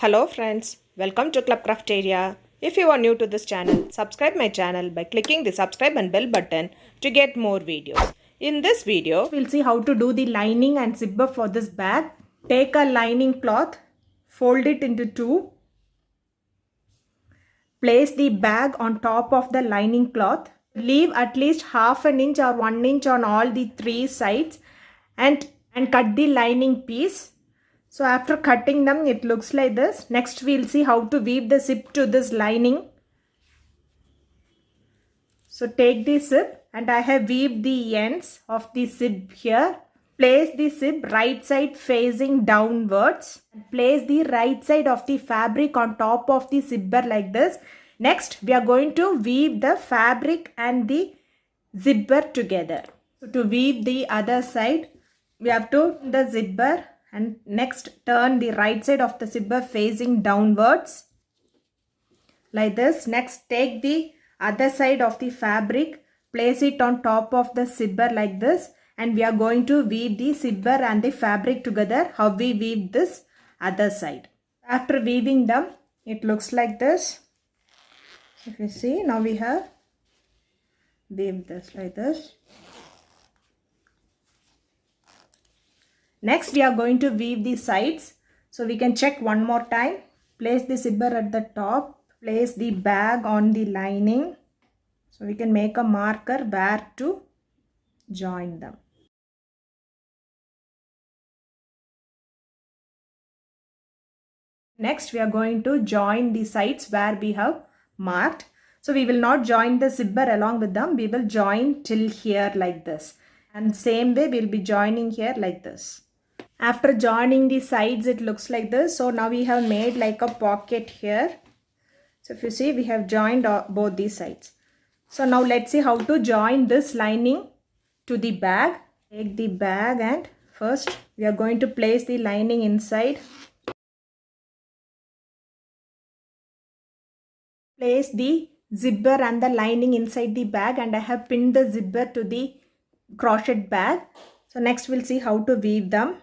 Hello friends, welcome to Club Crafteria. If you are new to this channel, subscribe my channel by clicking the subscribe and bell button to get more videos. In this video, we'll see how to do the lining and zipper for this bag. Take a lining cloth, fold it into two. Place the bag on top of the lining cloth. Leave at least half an inch or 1 inch on all the three sides and cut the lining piece. So after cutting them, it looks like this. Next, we'll see how to weave the zip to this lining. So take the zip and I have weaved the ends of the zip here. Place the zip right side facing downwards. Place the right side of the fabric on top of the zipper like this. Next, we are going to weave the fabric and the zipper together. So to weave the other side, we have to the zipper. And next turn the right side of the zipper facing downwards like this. Next take the other side of the fabric, place it on top of the zipper like this, and we are going to weave the zipper and the fabric together how we weave this other side. After weaving them, it looks like this. If you see, now we have weaved this like this. Next, we are going to weave the sides. So we can check one more time. Place the zipper at the top. Place the bag on the lining. So we can make a marker where to join them. Next, we are going to join the sides where we have marked. So we will not join the zipper along with them. We will join till here like this. And same way, we will be joining here like this. After joining the sides, it looks like this. So now we have made like a pocket here. So if you see, we have joined both these sides. So now let's see how to join this lining to the bag. Take the bag and first we are going to place the lining inside. Place the zipper and the lining inside the bag, and I have pinned the zipper to the crochet bag. So next we'll see how to weave them.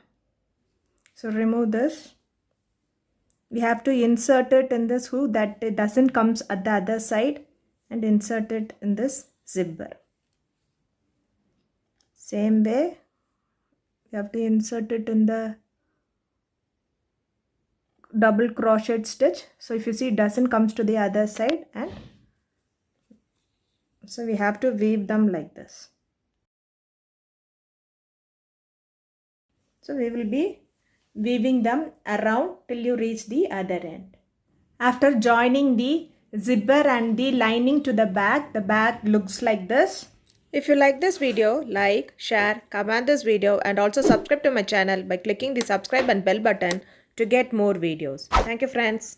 So remove this. We have to insert it in this hook that it doesn't come at the other side, and insert it in this zipper. Same way, we have to insert it in the double crochet stitch. So if you see, it doesn't come to the other side, and so we have to weave them like this. So we will be weaving them around till you reach the other end. After joining the zipper and the lining to the bag looks like this. If you like this video, like, share, comment this video, and also subscribe to my channel by clicking the subscribe and bell button to get more videos. Thank you friends.